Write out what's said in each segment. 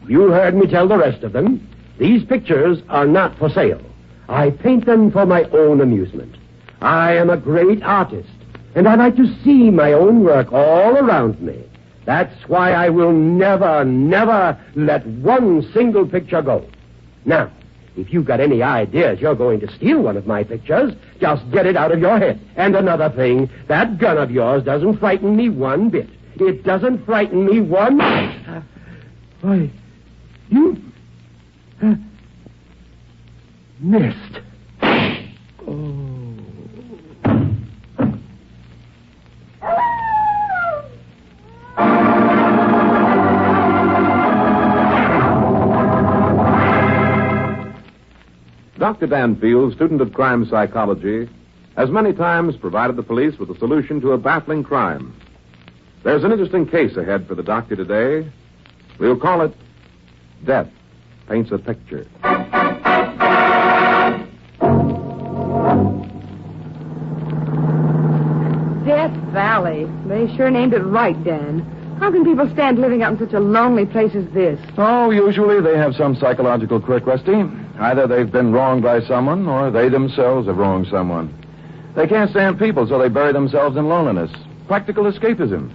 You heard me tell the rest of them. These pictures are not for sale. I paint them for my own amusement. I am a great artist, and I like to see my own work all around me. That's why I will never, never let one single picture go. Now, if you've got any ideas you're going to steal one of my pictures, just get it out of your head. And another thing, that gun of yours doesn't frighten me one bit. It doesn't frighten me one... Why, you... missed. Oh. Dr. Danfield, student of crime psychology, has many times provided the police with a solution to a baffling crime. There's an interesting case ahead for the doctor today. We'll call it Death Paints a Picture. Death Valley. They sure named it right, Dan. How can people stand living out in such a lonely place as this? Oh, usually they have some psychological quirk, Rusty. Either they've been wronged by someone, or they themselves have wronged someone. They can't stand people, so they bury themselves in loneliness. Practical escapism.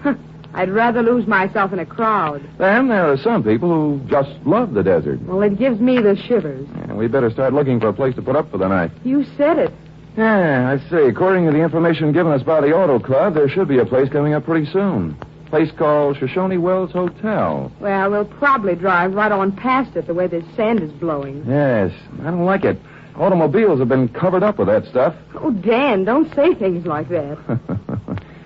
I'd rather lose myself in a crowd. Then there are some people who just love the desert. Well, it gives me the shivers. Yeah, we better start looking for a place to put up for the night. You said it. Yeah, I see. According to the information given us by the Auto Club, there should be a place coming up pretty soon. A place called Shoshone Wells Hotel. Well, we'll probably drive right on past it the way this sand is blowing. Yes, I don't like it. Automobiles have been covered up with that stuff. Oh, Dan, don't say things like that.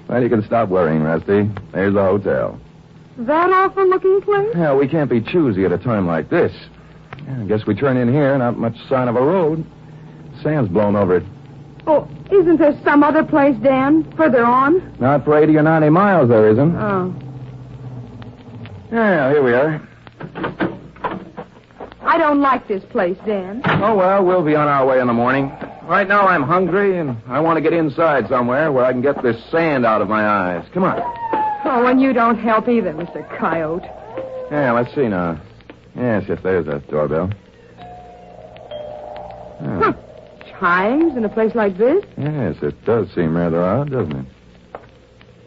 Well, you can stop worrying, Rusty. There's the hotel. That awful-looking place? Yeah, we can't be choosy at a time like this. I guess we turn in here, not much sign of a road. Sand's blown over it. Oh, isn't there some other place, Dan, further on? Not for 80 or 90 miles, there isn't. Oh. Yeah, here we are. I don't like this place, Dan. Oh, well, we'll be on our way in the morning. Right now I'm hungry, and I want to get inside somewhere where I can get this sand out of my eyes. Come on. Oh, and you don't help either, Mr. Coyote. Yeah, let's see now. Yes, there's that doorbell. Oh. Huh. Chimes in a place like this? Yes, it does seem rather odd, doesn't it?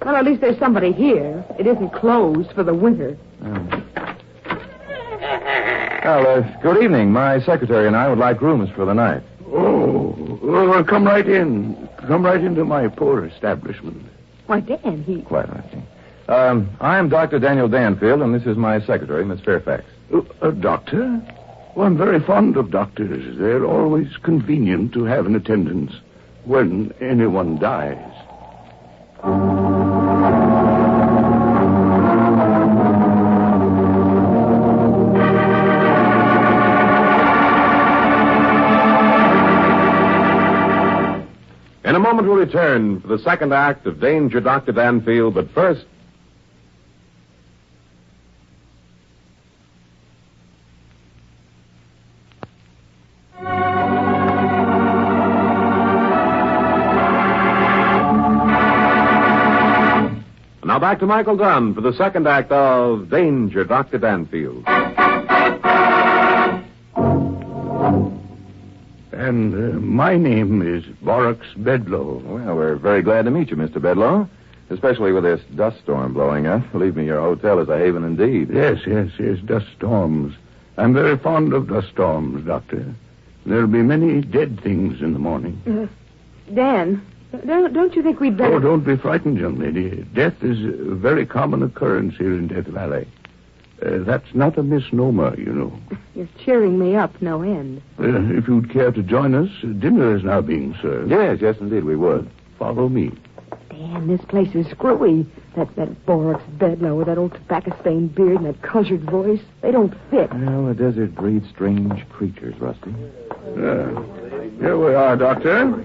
Well, at least there's somebody here. It isn't closed for the winter. Oh. Well, good evening. My secretary and I would like rooms for the night. Oh, well, come right in. Come right into my poor establishment. Why, Dan, he... Quite, I see. I'm Dr. Daniel Danfield, and this is my secretary, Miss Fairfax. A doctor? Well, I'm very fond of doctors. They're always convenient to have in attendance when anyone dies. In a moment, we'll return for the second act of Danger, Dr. Danfield, but first... Now back to Michael Dunn for the second act of Danger, Dr. Danfield. And my name is Borax Bedlow. Well, we're very glad to meet you, Mr. Bedlow. Especially with this dust storm blowing up. Believe me, your hotel is a haven indeed. Yes, dust storms. I'm very fond of dust storms, Doctor. There'll be many dead things in the morning. Dan, don't you think we'd better... Oh, don't be frightened, young lady. Death is a very common occurrence here in Death Valley. That's not a misnomer, you know. You're cheering me up no end. If you'd care to join us, dinner is now being served. Yes, indeed, we would. Follow me. Dan, this place is screwy. That Borax Bedlow with that old tobacco-stained beard and that cultured voice, they don't fit. Well, the desert breeds strange creatures, Rusty. Here we are, Doctor.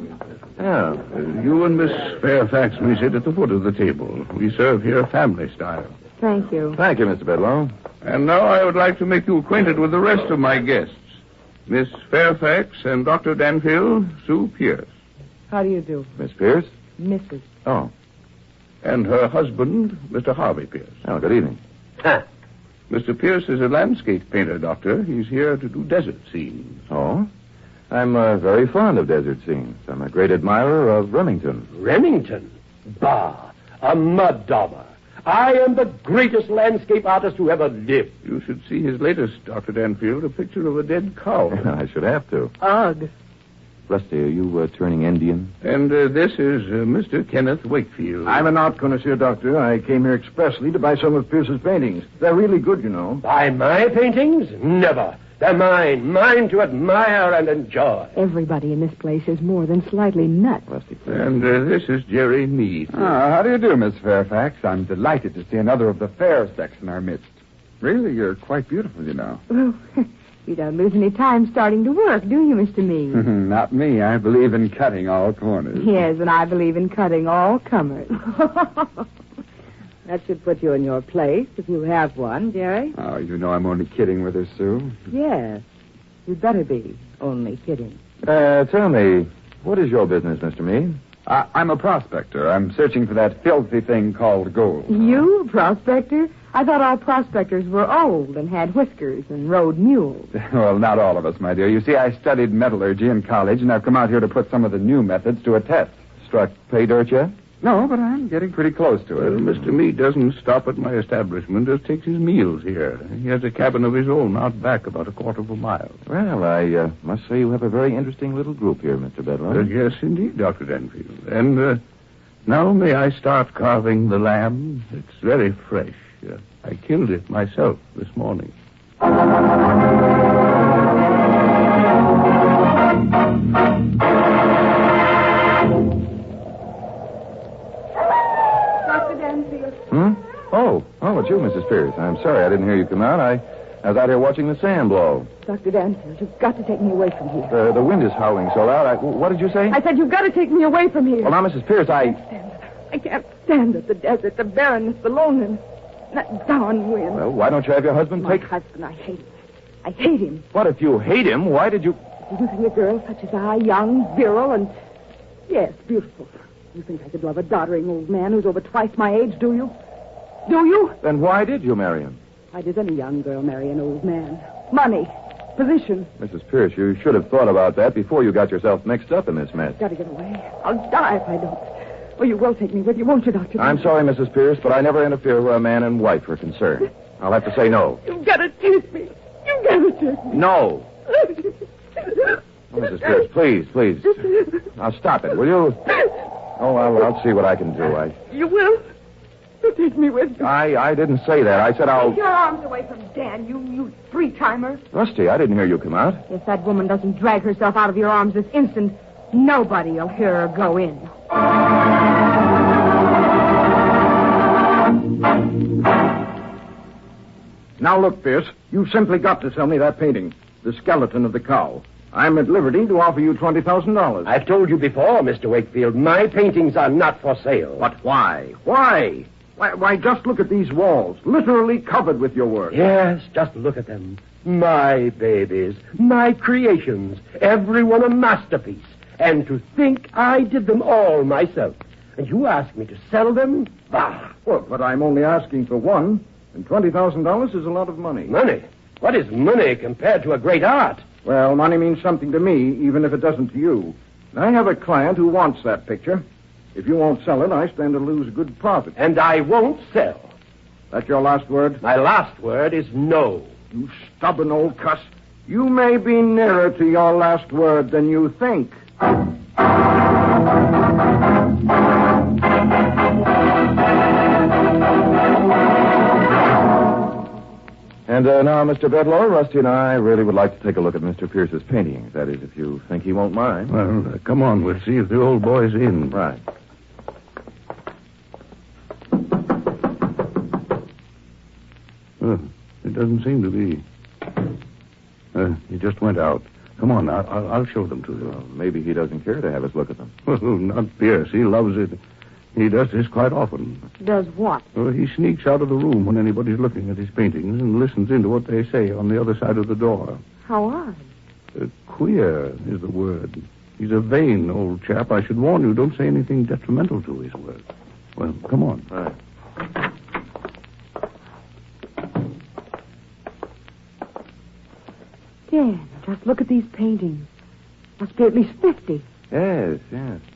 Yeah. You and Miss Fairfax may sit at the foot of the table. We serve here family style. Thank you. Thank you, Mr. Bedlow. And now I would like to make you acquainted with the rest of my guests. Miss Fairfax and Dr. Danfield, Sue Pierce. How do you do? Miss Pierce? Mrs. Oh. And her husband, Mr. Harvey Pierce. Oh, good evening. Mr. Pierce is a landscape painter, Doctor. He's here to do desert scenes. Oh? I'm very fond of desert scenes. I'm a great admirer of Remington. Remington? Bah, a mud dauber. I am the greatest landscape artist who ever lived. You should see his latest, Dr. Danfield, a picture of a dead cow. I should have to. Ugh. Rusty, are you turning Indian? And this is Mr. Kenneth Wakefield. I'm an art connoisseur, Doctor. I came here expressly to buy some of Pierce's paintings. They're really good, you know. Buy my paintings? Never. They're mine to admire and enjoy. Everybody in this place is more than slightly nuts. Rusty, please. And this is Jerry Meade. How do you do, Miss Fairfax? I'm delighted to see another of the fair sex in our midst. Really, you're quite beautiful, you know. Well, you don't lose any time starting to work, do you, Mr. Meade? Not me. I believe in cutting all corners. Yes, and I believe in cutting all comers. That should put you in your place, if you have one, Jerry. Oh, you know I'm only kidding with her, Sue. Yes, you'd better be only kidding. Tell me, what is your business, Mr. Meade? I'm a prospector. I'm searching for that filthy thing called gold. You, a prospector? I thought all prospectors were old and had whiskers and rode mules. Well, not all of us, my dear. You see, I studied metallurgy in college, and I've come out here to put some of the new methods to a test. Struck pay dirt yet? No, but I'm getting pretty close to it. Well, Mr. Meade doesn't stop at my establishment, just takes his meals here. He has a cabin of his own out back about a quarter of a mile. Well, I must say you have a very interesting little group here, Mr. Bedlow. Yes, indeed, Dr. Danfield. And now may I start carving the lamb? It's very fresh. I killed it myself this morning. Dr. Danfield. Oh, it's you, Mrs. Pierce. I'm sorry I didn't hear you come out. I was out here watching the sand blow. Dr. Danfield, you've got to take me away from here. The wind is howling so loud. What did you say? I said you've got to take me away from here. Well, now, Mrs. Pierce, I can't stand it. The desert, the barrenness, the loneliness. That darn wind. Well, why don't you have your husband My take... husband, I hate him. I hate him. What, if you hate him, why did you... Do you think a girl such as I, young, virile, and... Yes, beautiful. You think I could love a doddering old man who's over twice my age, do you? Do you? Then why did you marry him? Why does any young girl marry an old man? Money. Position. Mrs. Pierce, you should have thought about that before you got yourself mixed up in this mess. Gotta get away. I'll die if I don't. Oh, you will take me with you, won't you, Doctor? I'm sorry, Mrs. Pierce, but I never interfere where a man and wife are concerned. I'll have to say no. You've got to take me. You've got to take me. No. Oh, Mrs. Pierce, please. Now stop it, will you? Oh, I'll see what I can do. You will? You'll take me with you. I didn't say that. I said I'll... Take your arms away from Dan, you three-timer. Rusty, I didn't hear you come out. If that woman doesn't drag herself out of your arms this instant, nobody'll hear her go in. Now, look, Pierce, you've simply got to sell me that painting, the skeleton of the cow. I'm at liberty to offer you $20,000. I've told you before, Mr. Wakefield, my paintings are not for sale. But why? Why, just look at these walls, literally covered with your work. Yes, just look at them. My babies, my creations, every one a masterpiece. And to think I did them all myself. And you ask me to sell them? Bah! Well, but I'm only asking for one, and $20,000 is a lot of money. Money? What is money compared to a great art? Well, money means something to me, even if it doesn't to you. I have a client who wants that picture. If you won't sell it, I stand to lose a good profit. And I won't sell. That's your last word? My last word is no. You stubborn old cuss. You may be nearer to your last word than you think. And now, Mr. Bedlow, Rusty and I really would like to take a look at Mr. Pierce's paintings. That is, if you think he won't mind. Well, come on. We'll see if the old boy's in. Right. It doesn't seem to be. He just went out. Come on, I'll show them to you. Well, maybe he doesn't care to have us look at them. Oh, not Pierce. He loves it. He does this quite often. Does what? He sneaks out of the room when anybody's looking at his paintings and listens into what they say on the other side of the door. How odd. Queer is the word. He's a vain old chap. I should warn you, don't say anything detrimental to his work. Well, come on. Right. Dan, just look at these paintings. Must be at least 50. Yes.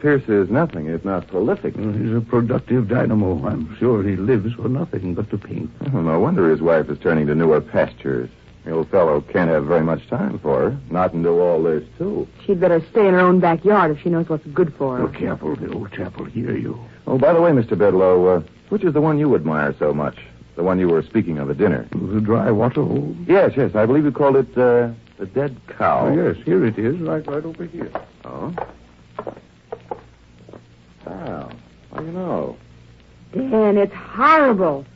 Pierce is nothing if not prolific. He's a productive dynamo. I'm sure he lives for nothing but to paint. Oh, no wonder his wife is turning to newer pastures. The old fellow can't have very much time for her. Not and do all this, too. She'd better stay in her own backyard if she knows what's good for her. Oh, careful, the old chap will hear you. Oh, by the way, Mr. Bedlow, which is the one you admire so much? The one you were speaking of at dinner? The dry water hole? Yes. I believe you called it, the dead cow. Oh, yes, here it is, right over here. Oh? Wow. How do you know? Dan, it's horrible.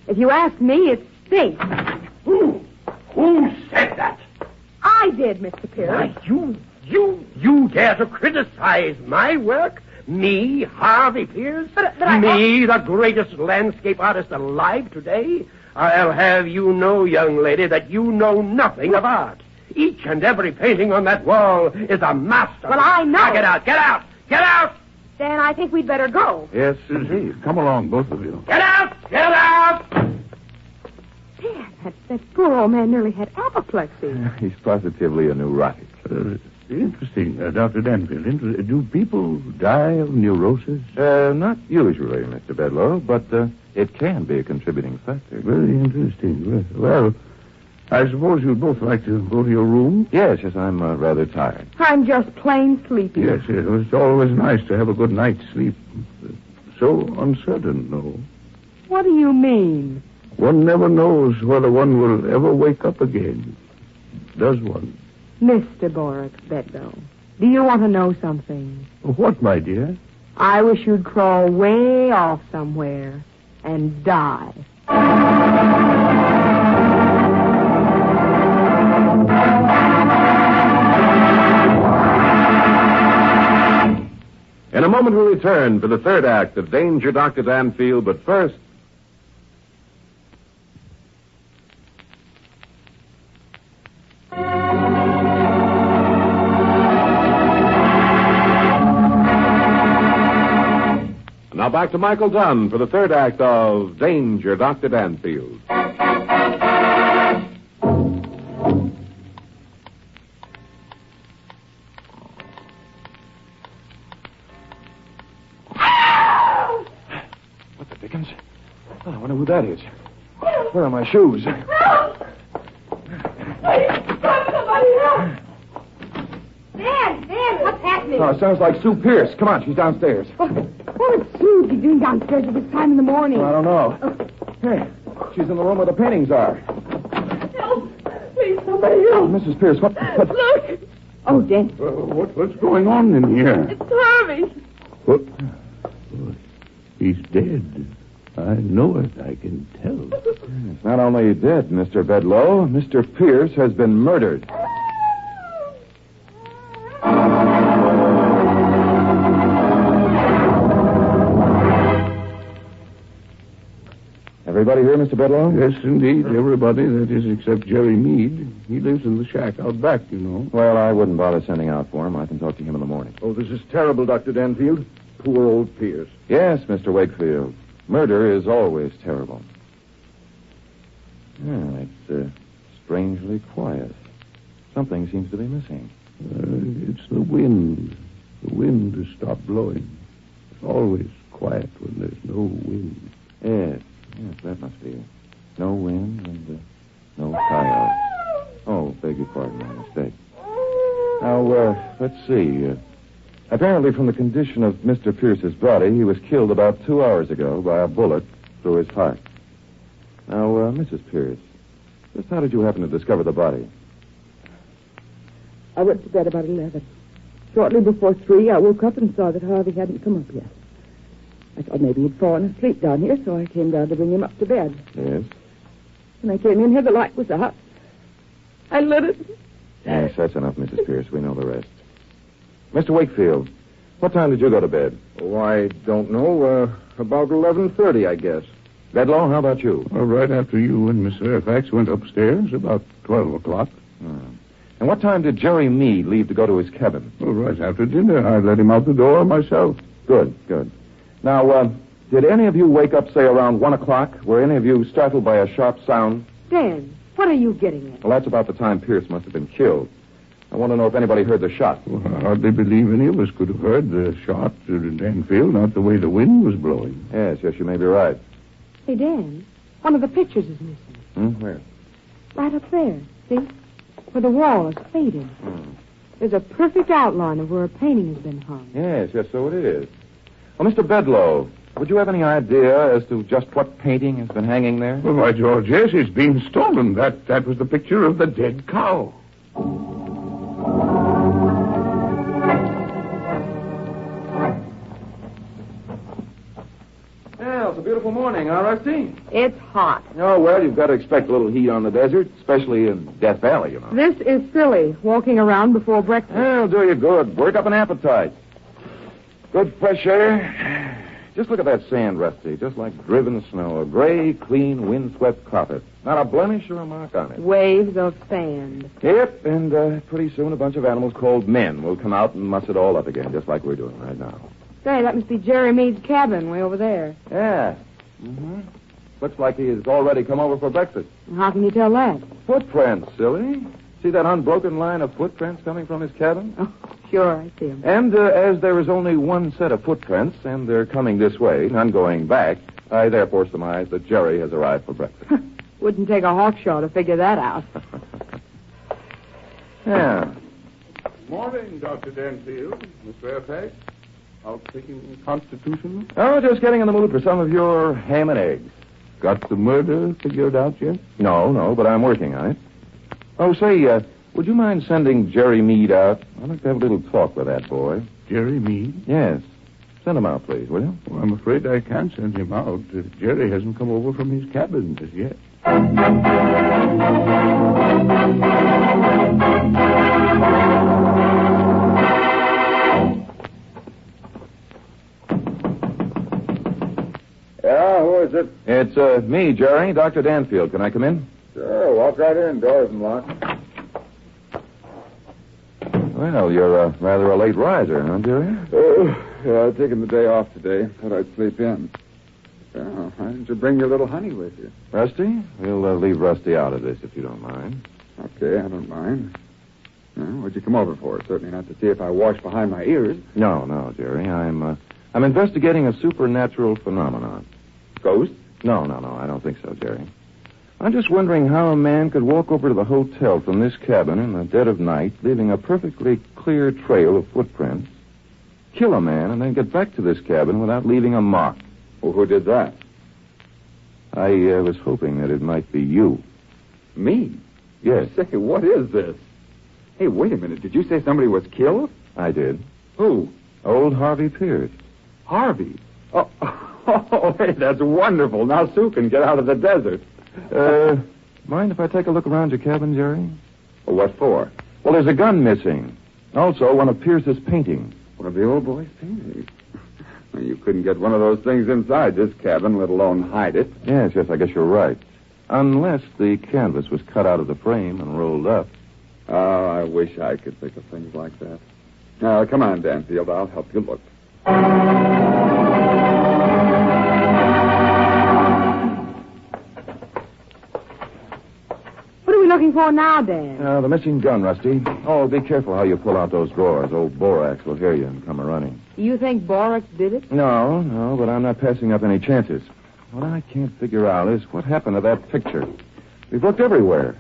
If you ask me, it stinks. Who said that? I did, Mr. Pierce. Why, you dare to criticize my work? Me, Harvey Pierce? But Me, the greatest landscape artist alive today? I'll have you know, young lady, that you know nothing of art. Each and every painting on that wall is a masterpiece. Well, I know. Now, get out! Dan, I think we'd better go. Yes, indeed. Come along, both of you. Get out! Dan, that poor old man nearly had apoplexy. He's positively a neurotic. Interesting, Dr. Danfield. Do people die of neurosis? Not usually, Mr. Bedlow, but it can be a contributing factor. Very interesting. Well, I suppose you'd both like to go to your room? Yes, I'm rather tired. I'm just plain sleepy. Yes, it's always nice to have a good night's sleep. So uncertain, though. What do you mean? One never knows whether one will ever wake up again. Does one? Mr. Boris Bedlow, do you want to know something? What, my dear? I wish you'd crawl way off somewhere and die. In a moment, we'll return for the third act of Danger, Dr. Danfield, but first... Now back to Michael Dunn for the third act of Danger, Dr. Danfield. What the dickens? Oh, I wonder who that is. Where are my shoes? Dan, what's happening? Oh, it sounds like Sue Pierce. Come on, she's downstairs. What would Sue be doing downstairs at this time in the morning? I don't know. Hey, she's in the room where the paintings are. Help! Please, somebody help! Mrs. Pierce, what? Look! Oh, Dan. What's going on in here? It's Harvey. What? Oh, he's dead. I know it. I can tell. It's not only dead, Mr. Bedlow. Mr. Pierce has been murdered. Everybody here, Mr. Bedlow? Yes, indeed. Everybody, that is, except Jerry Meade. He lives in the shack out back, you know. Well, I wouldn't bother sending out for him. I can talk to him in the morning. Oh, this is terrible, Dr. Danfield. Poor old Pierce. Yes, Mr. Wakefield. Murder is always terrible. Yeah, it's strangely quiet. Something seems to be missing. It's the wind. The wind has stopped blowing. It's always quiet when there's no wind. Yes, that must be it. No wind and no coyotes. Oh, beg your pardon, my mistake. Now, let's see. Apparently, from the condition of Mr. Pierce's body, he was killed about 2 hours ago by a bullet through his heart. Now, Mrs. Pierce, just how did you happen to discover the body? I went to bed about 11. Shortly before 3, I woke up and saw that Harvey hadn't come up yet. I thought maybe he'd fallen asleep down here, so I came down to bring him up to bed. Yes? When I came in here, the light was out. I lit it. Yes, that's enough, Mrs. Pierce. We know the rest. Mr. Wakefield, what time did you go to bed? Oh, I don't know. About 11:30, I guess. Bedlow, how about you? Well, right after you and Miss Fairfax went upstairs, about 12 o'clock. And what time did Jerry Meade leave to go to his cabin? Well, right after dinner. I let him out the door myself. Good. Now, did any of you wake up, say, around 1 o'clock? Were any of you startled by a sharp sound? Dan, What are you getting at? Well, that's about the time Pierce must have been killed. I want to know if anybody heard the shot. Well, I hardly believe any of us could have heard the shot in Danfield, not the way the wind was blowing. Yes, you may be right. Hey, Dan, one of the pictures is missing. Where? Right up there. See? Where the wall is faded. There's a perfect outline of where a painting has been hung. Yes, so it is. Well, Mr. Bedloe, would you have any idea as to just what painting has been hanging there? Well, by George, yes, it's been stolen. That was the picture of the dead cow. Well, it's a beautiful morning, huh, Rusty? It's hot. Oh, well, you've got to expect a little heat on the desert, especially in Death Valley, you know. This is silly, walking around before breakfast. Well, do you good. Work up an appetite. Good fresh air. Just look at that sand, Rusty. Just like driven snow. A gray, clean, windswept carpet. Not a blemish or a mark on it. Waves of sand. Yep, and pretty soon a bunch of animals called men will come out and muss it all up again, just like we're doing right now. Say, that must be Jerry Mead's cabin way over there. Yeah. Looks like he has already come over for breakfast. How can you tell that? Footprints, silly. See that unbroken line of footprints coming from his cabin? Oh, sure, I see them. And as there is only one set of footprints, and they're coming this way, none going back, I therefore surmise that Jerry has arrived for breakfast. Wouldn't take a hawkshaw to figure that out. Yeah. Morning, Dr. Danfield. Miss Fairfax. Out taking Constitution? Oh, just getting in the mood for some of your ham and eggs. Got the murder figured out yet? No, but I'm working on it. Oh, say, would you mind sending Jerry Mead out? I'd like to have a little talk with that boy. Jerry Mead? Yes. Send him out, please, will you? Well, I'm afraid I can't send him out. Jerry hasn't come over from his cabin as yet. Yeah, who is it? It's me, Jerry, Dr. Danfield. Can I come in? Sure, walk right in. Door isn't locked. Well, you're rather a late riser, huh, Jerry? Oh, yeah, I've taken the day off today. Thought I'd sleep in. Well, why didn't you bring your little honey with you? Rusty? We'll leave Rusty out of this, if you don't mind. Okay, I don't mind. Well, what'd you come over for? Certainly not to see if I wash behind my ears. No, Jerry. I'm investigating a supernatural phenomenon. Ghosts? No, I don't think so, Jerry. I'm just wondering how a man could walk over to the hotel from this cabin in the dead of night, leaving a perfectly clear trail of footprints, kill a man, and then get back to this cabin without leaving a mark. Well, who did that? I was hoping that it might be you. Me? Yes. Say, what is this? Hey, wait a minute. Did you say somebody was killed? I did. Who? Old Harvey Pierce. Harvey? Oh, hey, that's wonderful. Now Sue can get out of the desert. Mind if I take a look around your cabin, Jerry? Well, what for? Well, there's a gun missing. Also, one of Pierce's paintings. One of the old boy's paintings. Well, you couldn't get one of those things inside this cabin, let alone hide it. Yes, I guess you're right. Unless the canvas was cut out of the frame and rolled up. Oh, I wish I could think of things like that. Now, come on, Danfield. I'll help you look. What are we looking for now, Dan? The missing gun, Rusty. Oh, be careful how you pull out those drawers. Old Borax will hear you and come a-running. You think Borax did it? No, but I'm not passing up any chances. What I can't figure out is what happened to that picture. We've looked everywhere.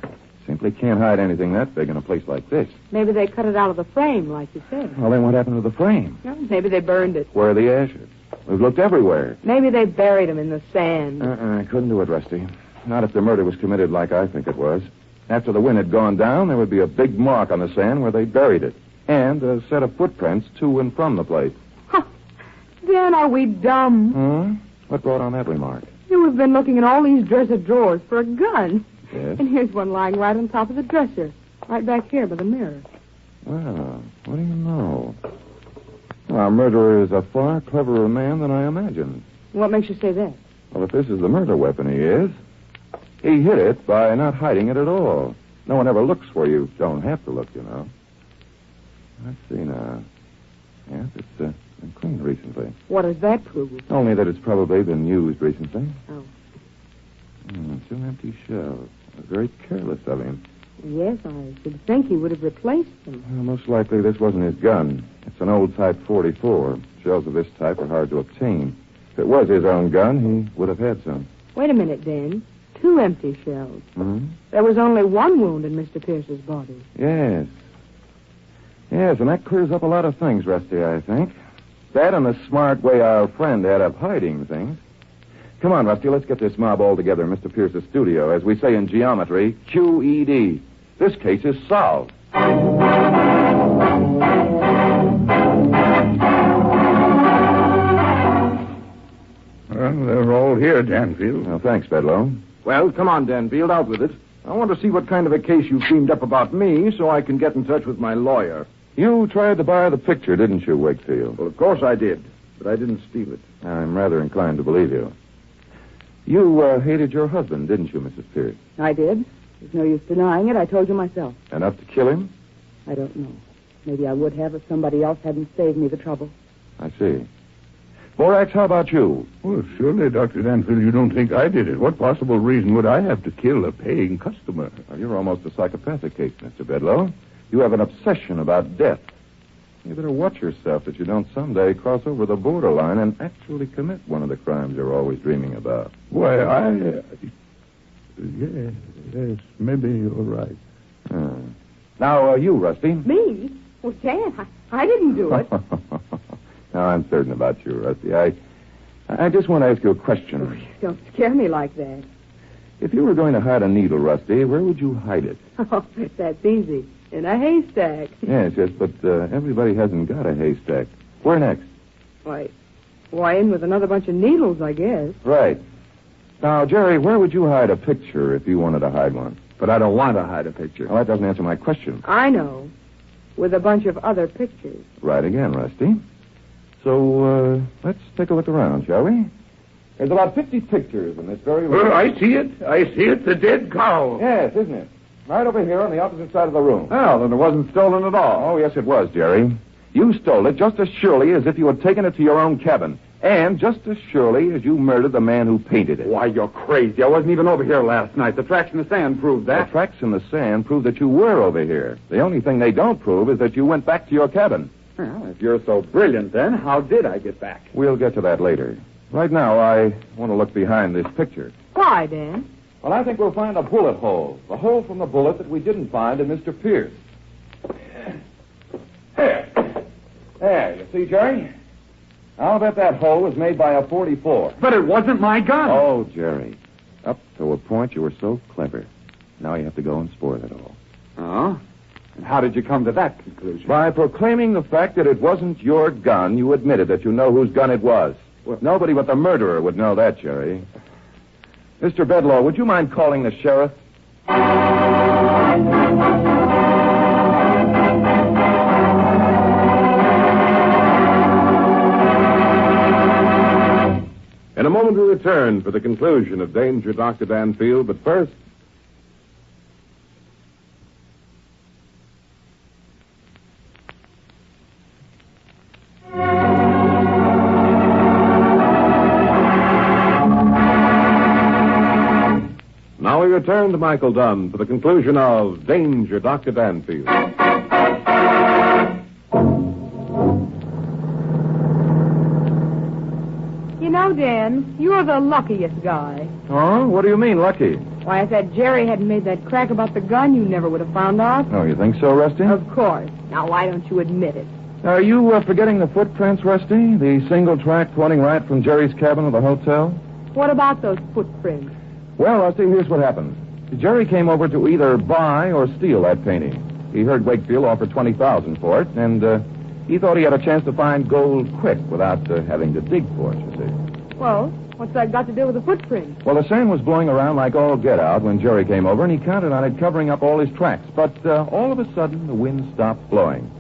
Simply can't hide anything that big in a place like this. Maybe they cut it out of the frame, like you said. Well, then what happened to the frame? Well, maybe they burned it. Where are the ashes? We've looked everywhere. Maybe they buried him in the sand. I couldn't do it, Rusty. Not if the murder was committed like I think it was. After the wind had gone down, there would be a big mark on the sand where they buried it. And a set of footprints to and from the place. Huh. Dan, are we dumb? What brought on that remark? We've been looking in all these dresser drawers for a gun. Yes? And here's one lying right on top of the dresser. Right back here by the mirror. Well, what do you know? Well, our murderer is a far cleverer man than I imagined. What makes you say that? Well, if this is the murder weapon he is, he hid it by not hiding it at all. No one ever looks where you don't have to look, you know. Let's see now. Yes, it's been cleaned recently. What does that prove? Only that it's probably been used recently. Oh. 2 empty shelves. Very careless of him. Yes, I should think he would have replaced them. Well, most likely this wasn't his gun. It's an old Type 44. Shells of this type are hard to obtain. If it was his own gun, he would have had some. Wait a minute, Dan. 2 empty shells. Hmm? There was only 1 wound in Mr. Pierce's body. Yes. Yes, and that clears up a lot of things, Rusty, I think. That and the smart way our friend had of hiding things. Come on, Rusty, let's get this mob all together in Mr. Pierce's studio. As we say in geometry, QED. This case is solved. Well, they're all here, Danfield. Well, thanks, Bedloe. Well, come on, Danfield, out with it. I want to see what kind of a case you've dreamed up about me so I can get in touch with my lawyer. You tried to buy the picture, didn't you, Wakefield? Well, of course I did, but I didn't steal it. I'm rather inclined to believe you. You hated your husband, didn't you, Mrs. Pierce? I did. There's no use denying it. I told you myself. Enough to kill him? I don't know. Maybe I would have if somebody else hadn't saved me the trouble. I see. Borax, how about you? Well, surely, Dr. Danfield, you don't think I did it. What possible reason would I have to kill a paying customer? Well, you're almost a psychopathic case, Mr. Bedloe. You have an obsession about death. You better watch yourself that you don't someday cross over the borderline and actually commit one of the crimes you're always dreaming about. Why, yes, maybe you're right. Now, you, Rusty. Me? Well, Dan, I didn't do it. Now, I'm certain about you, Rusty. I just want to ask you a question. Don't scare me like that. If you were going to hide a needle, Rusty, where would you hide it? Oh, that's easy. In a haystack. Yes, but everybody hasn't got a haystack. Where next? Why, in with another bunch of needles, I guess. Right. Now, Jerry, where would you hide a picture if you wanted to hide one? But I don't want to hide a picture. Well, that doesn't answer my question. I know. With a bunch of other pictures. Right again, Rusty. So, let's take a look around, shall we? There's about 50 pictures in this very room. Well, I see it. The dead cow. Yes, isn't it? Right over here on the opposite side of the room. Well, then it wasn't stolen at all. Oh, yes, it was, Jerry. You stole it just as surely as if you had taken it to your own cabin. And just as surely as you murdered the man who painted it. Why, you're crazy. I wasn't even over here last night. The tracks in the sand proved that. The tracks in the sand prove that you were over here. The only thing they don't prove is that you went back to your cabin. Well, if you're so brilliant, then, how did I get back? We'll get to that later. Right now, I want to look behind this picture. Why, Dan? Well, I think we'll find a bullet hole. The hole from the bullet that we didn't find in Mr. Pierce. There, you see, Jerry? I'll bet that hole was made by a 44. But it wasn't my gun. Oh, Jerry. Up to a point, you were so clever. Now you have to go and spoil it all. Oh? And how did you come to that conclusion? By proclaiming the fact that it wasn't your gun, you admitted that you know whose gun it was. Well, nobody but the murderer would know that, Jerry. Mr. Bedloe, would you mind calling the sheriff? In a moment, we return for the conclusion of Danger, Dr. Danfield, but first... Now we return to Michael Dunn for the conclusion of Danger, Dr. Danfield. You know, Dan, you're the luckiest guy. Oh, what do you mean, lucky? Why, if that Jerry hadn't made that crack about the gun, you never would have found out. Oh, you think so, Rusty? Of course. Now, why don't you admit it? Are you forgetting the footprints, Rusty? The single track pointing right from Jerry's cabin to the hotel? What about those footprints? Well, Rusty, here's what happened. Jerry came over to either buy or steal that painting. He heard Wakefield offer $20,000 for it, and he thought he had a chance to find gold quick without having to dig for it, you see. Well, what's that got to do with the footprints? Well, the sand was blowing around like all get out when Jerry came over, and he counted on it covering up all his tracks. But all of a sudden, the wind stopped blowing.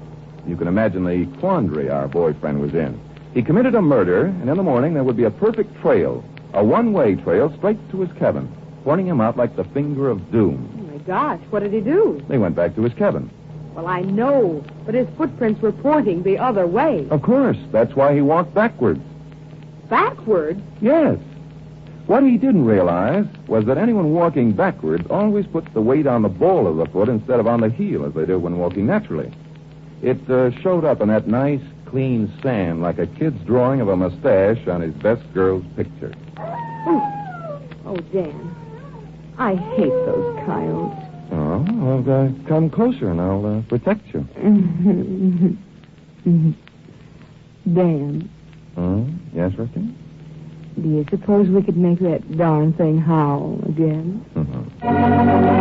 You can imagine the quandary our boyfriend was in. He committed a murder, and in the morning there would be a perfect trail, a one-way trail straight to his cabin, pointing him out like the finger of doom. Oh, my gosh, what did he do? They went back to his cabin. Well, I know, but his footprints were pointing the other way. Of course. That's why he walked backwards. Backwards? Yes. What he didn't realize was that anyone walking backwards always puts the weight on the ball of the foot instead of on the heel, as they do when walking naturally. It showed up in that nice, clean sand like a kid's drawing of a mustache on his best girl's picture. Oh, Dan, I hate those coyotes. Oh, well, come closer and I'll protect you. Dan. Oh, yes, Rusty? Do you suppose we could make that darn thing howl again? Mm-hmm.